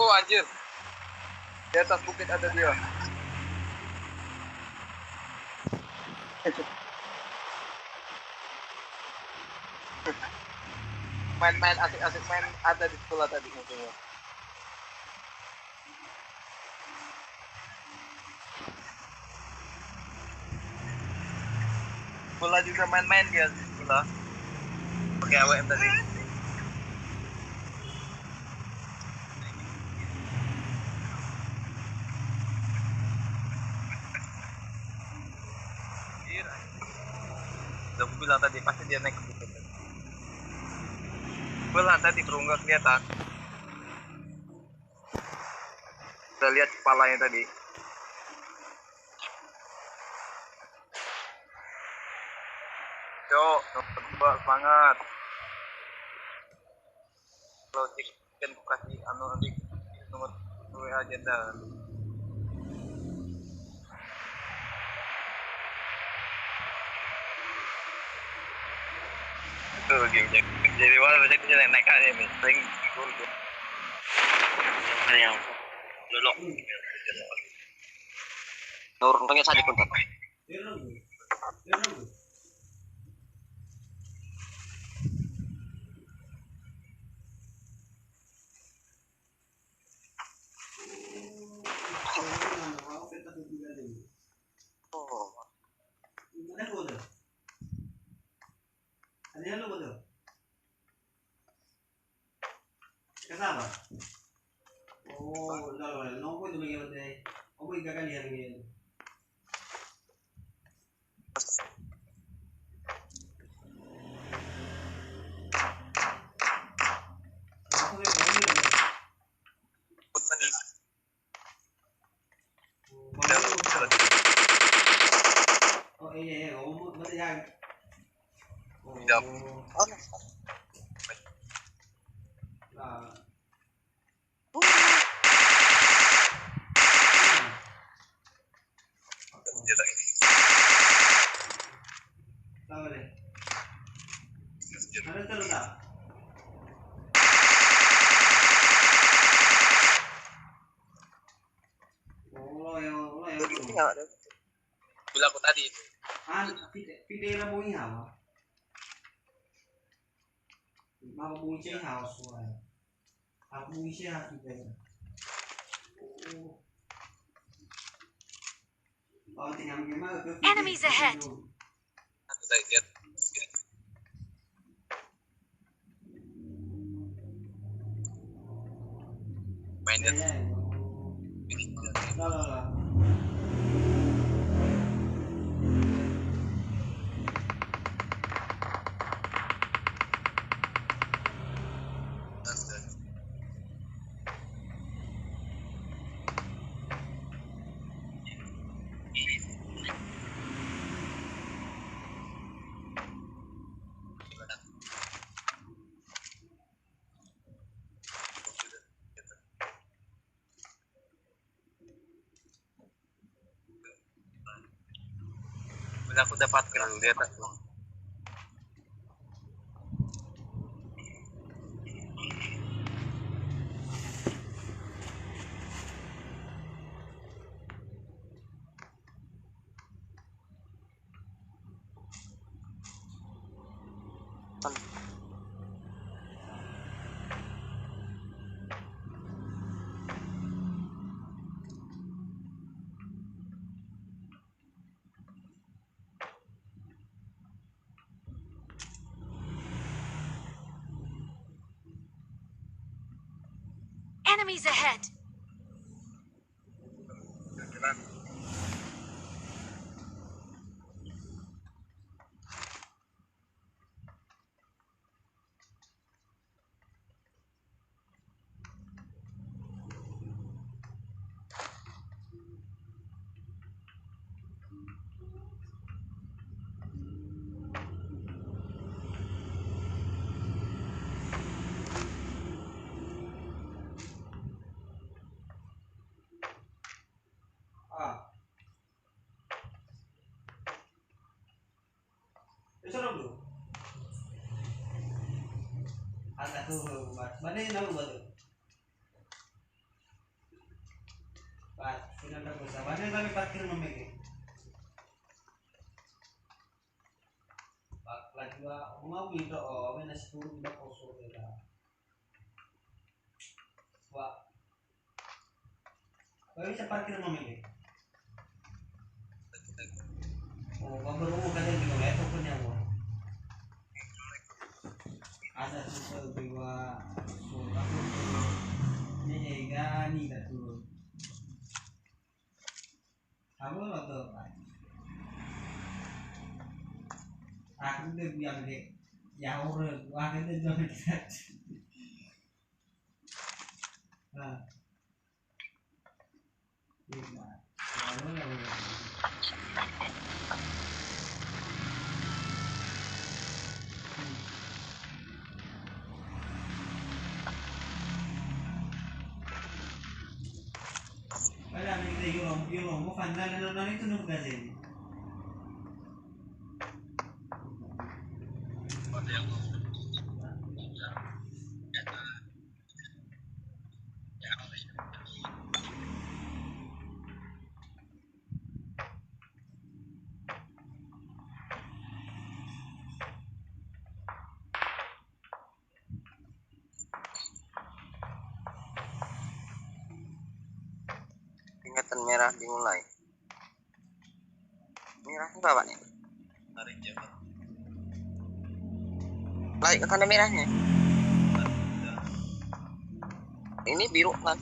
Tuh anjir. Di atas bukit ada dia. Main-main asik-asik main ada di sekolah tadi musuhnya. Sekolah juga main-main dia di sekolah. Pakai AWM tadi. Udah gue bilang tadi pasti dia naik ke bukit. Gue lah tadi perunggak kelihatan. Udah lihat kepalanya tadi. Cok, nomor 2 semangat. Kalau chicken kasih nanti nomor 2 agenda. Tuh game jadi wala banyak kita naik aja nih. Sering gol. Ada yang lolok. Turun pakai saja kontak. Ano ba 'to? Kasama? Oh, wala. No ko tumingin natin. Ako gagalihan ngayon. Oh iya, ngomong berarti yan. Tidak. Tahu deh. Ada terus tak? Oh, ya. Bilang aku tadi itu. Video là 4 hào hả? Mà 4 chế hào rồi. 4 chế hào thì về. Thì nhắm cái mà Enemies ahead. Aku tadi lihat. Main dia. Lah. Aku dapatkan di atas tuh. Enemies ahead. Serem bro. Agak tuh, mana yang tahu baru? Pak, sudah ada besar. Mana kami parkir memilih? Pak, lagi mau gitu, oh, mana 10 udah kosong ya. Pak, kau bisa parkir memilih? Oh, kau baru mau kadang di mulai atau punya uang? Ada super dua, super ini gani dah tu. Kamu lo tu, Pak. Aku tu biar dek, ya orang, aku tu jangan kita. Nah, ini, kamu lo. Wala na kita yung mo fan na itu nung kasi. Peringatan merah dimulai. Merahnya apa nih? Hari jam. Lagi ke tanda merahnya. Ini biru kan?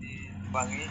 Dibangi.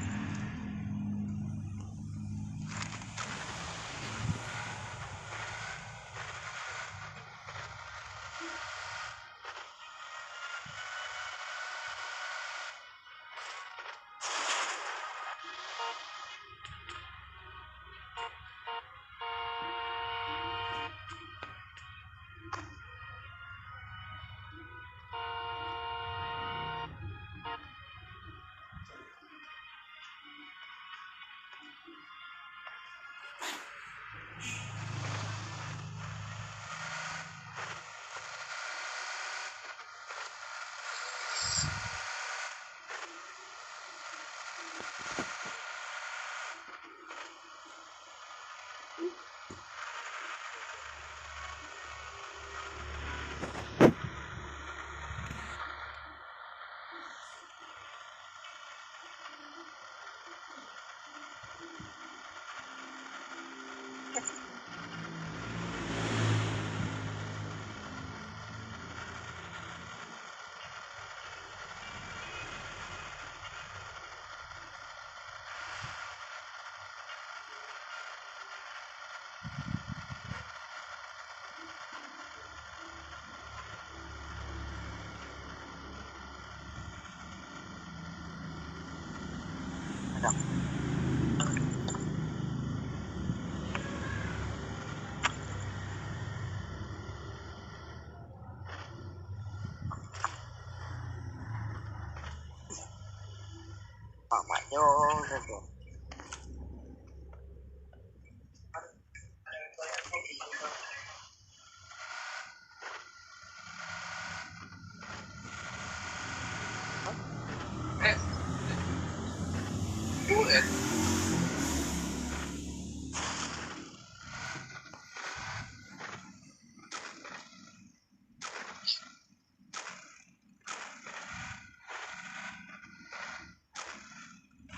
Yo, gitu.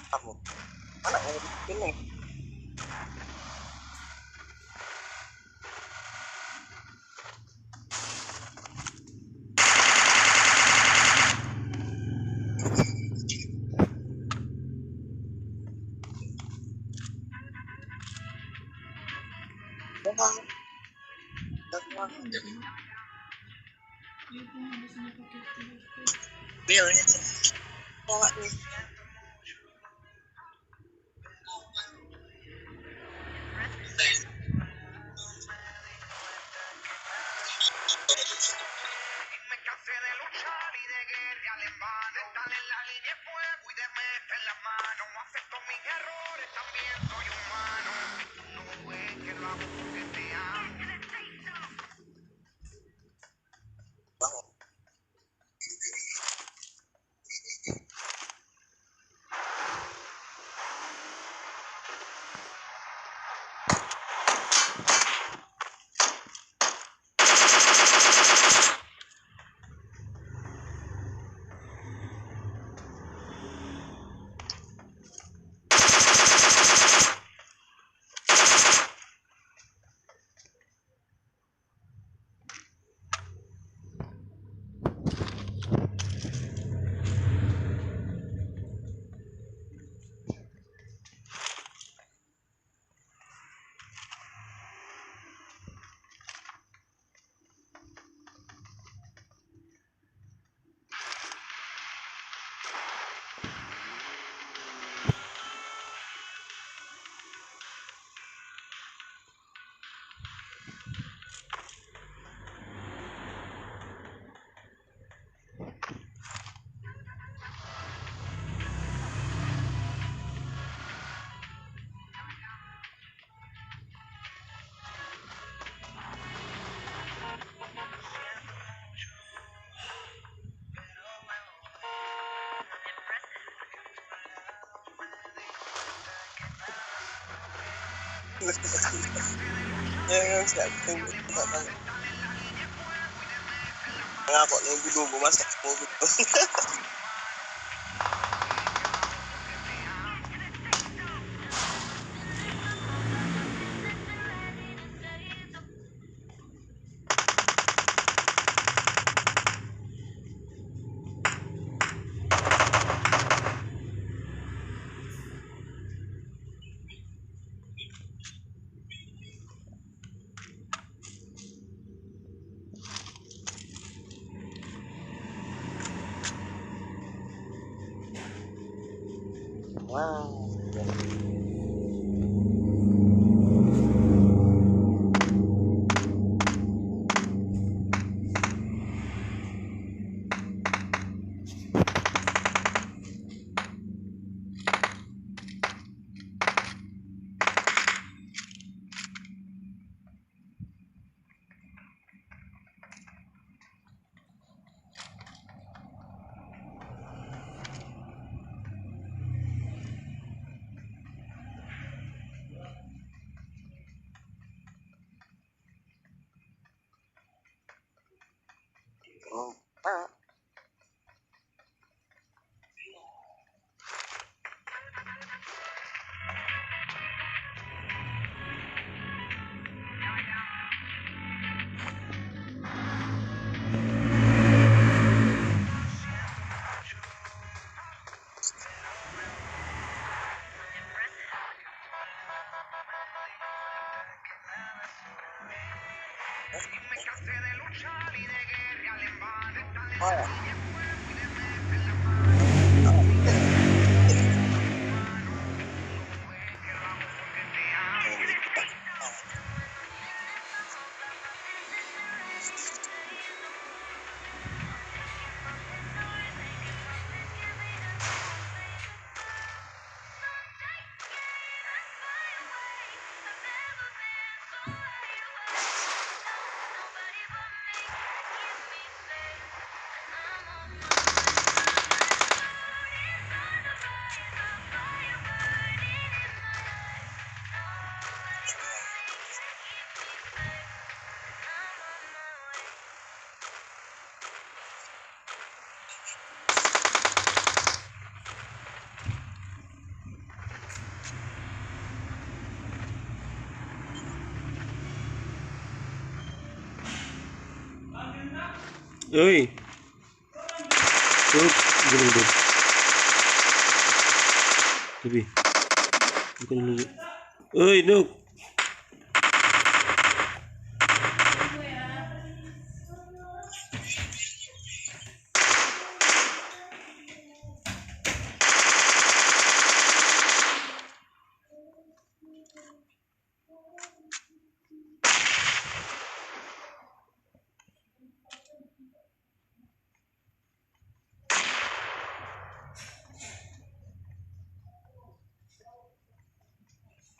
Kamu anak yang ini bilnya tolak nih. Ya, siap. Nggak kok nunggu masak mobil. Wow. Oh, ah. Oh, ya. Oi. Tuh, gini tuh. Tapi bukan dulu. Oi, Nuk.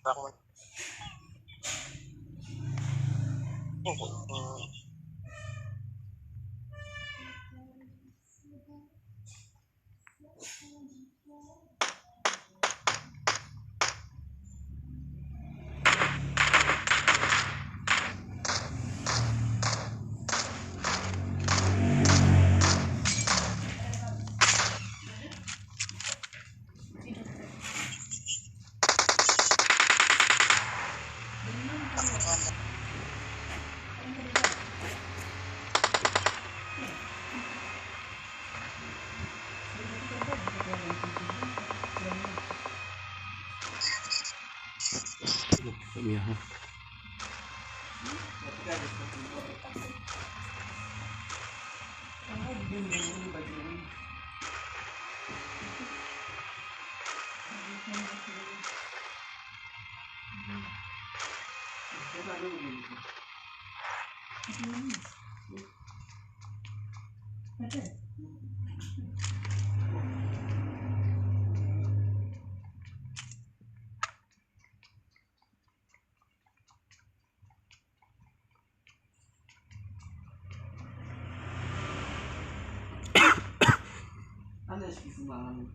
Bangun. Iya. Ada sumbangan.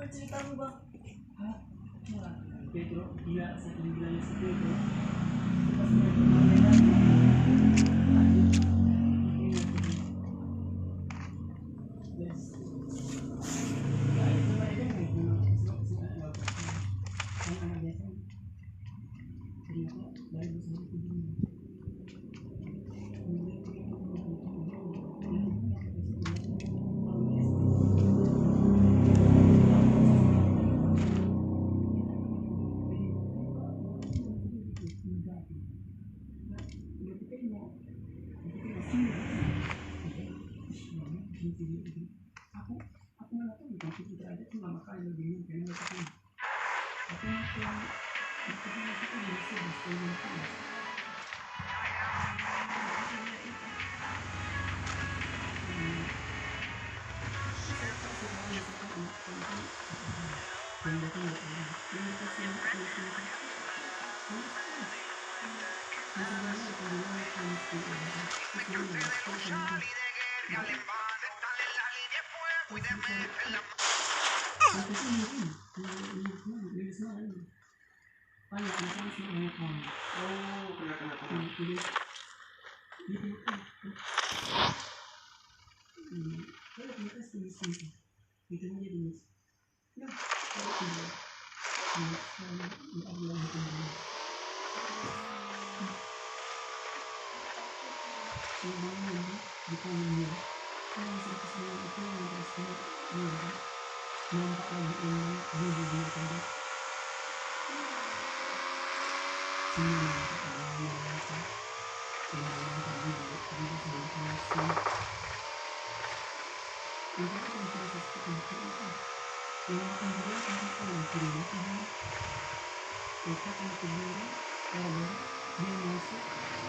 Cerita lu bang. Pedro, dia sering bilang si Pedro. Aku nggak tahu bukan kita ada cuma makan lebih karena aku dia masuk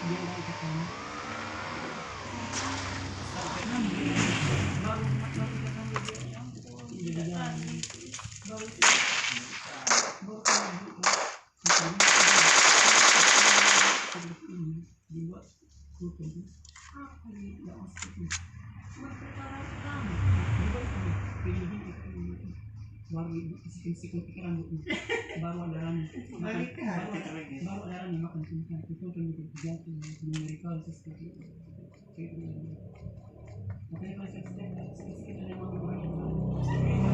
dia nggak ikut kamu dibuat kultum apa ini nggak masuk ini cuma perkara kamu dibuat sama pilihin itu baru isi pikiran baru ada rani baru ada rani makan pingsan itu penyakit jatuh numerical seperti itu makanya kalau sedikit ada yang mau baru kita ngomong itu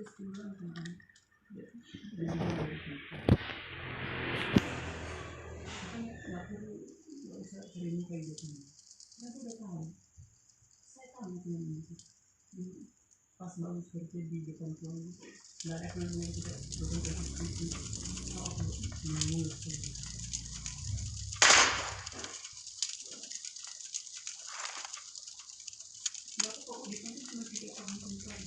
istilah nggak perlu nggak usah sering kayak gitu aku udah tahu saya tahu itu pas bagus kerja di depan tuan nggak ada yang kita bukan kerja oh aku ngomong nggak kok di sana cuma 3 tahun perempuan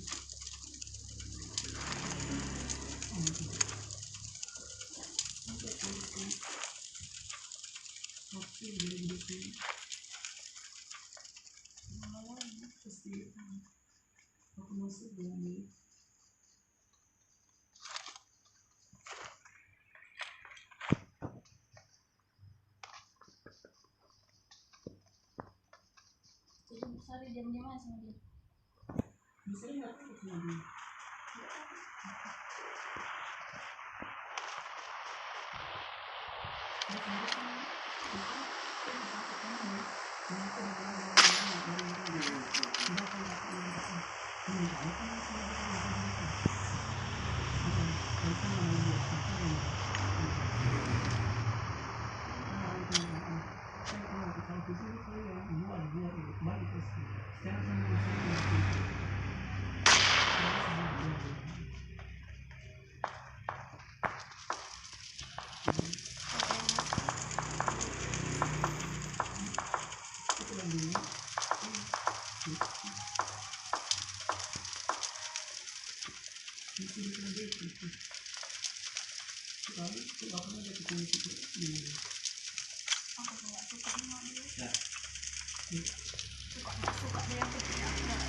oke jadi pasti aku masuk dengan ini Jadi sorry jam-jam mana sama dia? bisa nggak aku sama dia Aku nggak suka sama dia. Suka nggak suka dia ketika aku nggak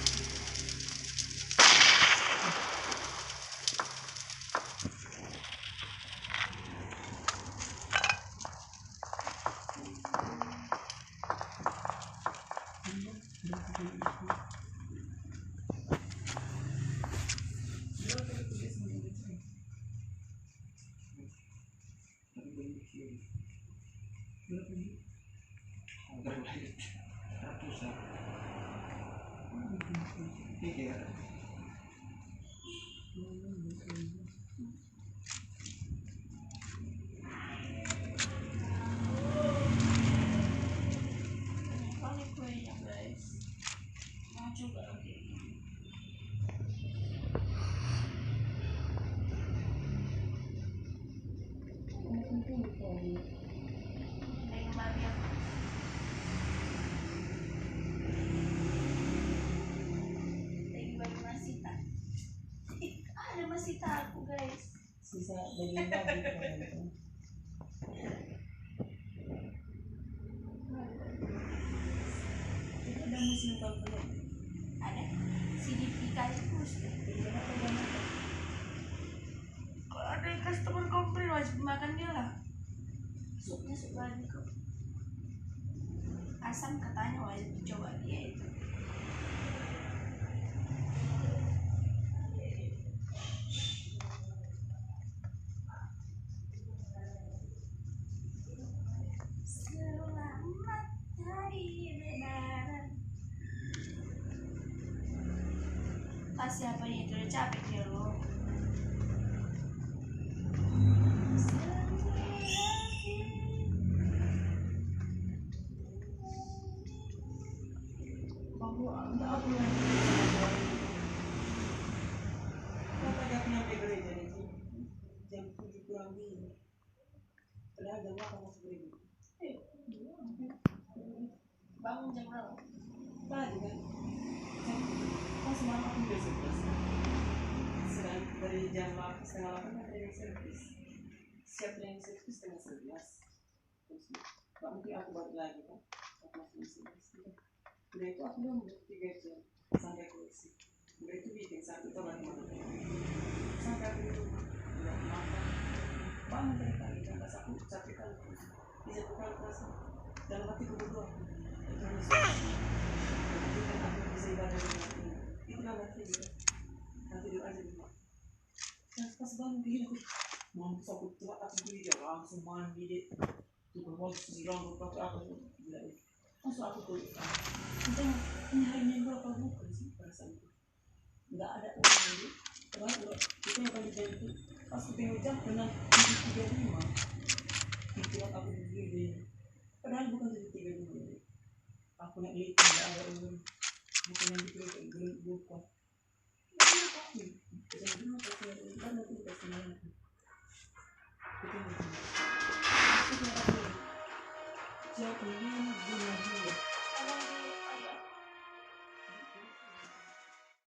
paling kuenya guys. Mau coba lagi. Dengan babi aku. Lagi babi masita. Ada masita aku guys. sisa daging babi kalau itu ada musim favorit Ada CDP kali terus. Kalau ada customer komplain wajib makan dia lah. Supnya sup babi kok. Asam katanya wajib dicoba dia itu. Selama siapa nih itu udah capek ya lo. Aku enggak aku yang tadi aku nyampe gereja itu jam 7 kurang 5. Padahal jam 8 masuk gereja. Bangun jam berapa? Tadi kan pas semalam aku udah servis. Sedang dari jam 8:30 ada yang servis. Siap yang servis 10:30. Terus mungkin aku balik lagi kan. Aku masuk servis. Udah itu aku udah 3 jam sampai koleksi. Udah itu bikin satu coba makan. Sampai aku di rumah udah makan. Bangun dari pagi kan pas aku capek kan. Bisa buka puasa. Dalam hati berdua. Itu hanya nanti kan aku bisa ibadah di rumah ini. Itu kan nanti juga. Nanti doa aja di rumah. Pas bangun begini aku mampus aku tua aku beli dia langsung mandi deh. Juga mau siram pakai apa tuh gila ya. Masuk aku tuh kita ini hari minggu apa bukan sih perasaan itu nggak ada uang lagi padahal kita yang paling itu pas kita ngejam dengan 7:35 pikiran aku begini padahal bukan 7:35 aku nak lihat nggak ada uang bukan yang dipilih belum bukan jangan dulu pasti ada uang kan aku dikasih mana itu yang siapa ini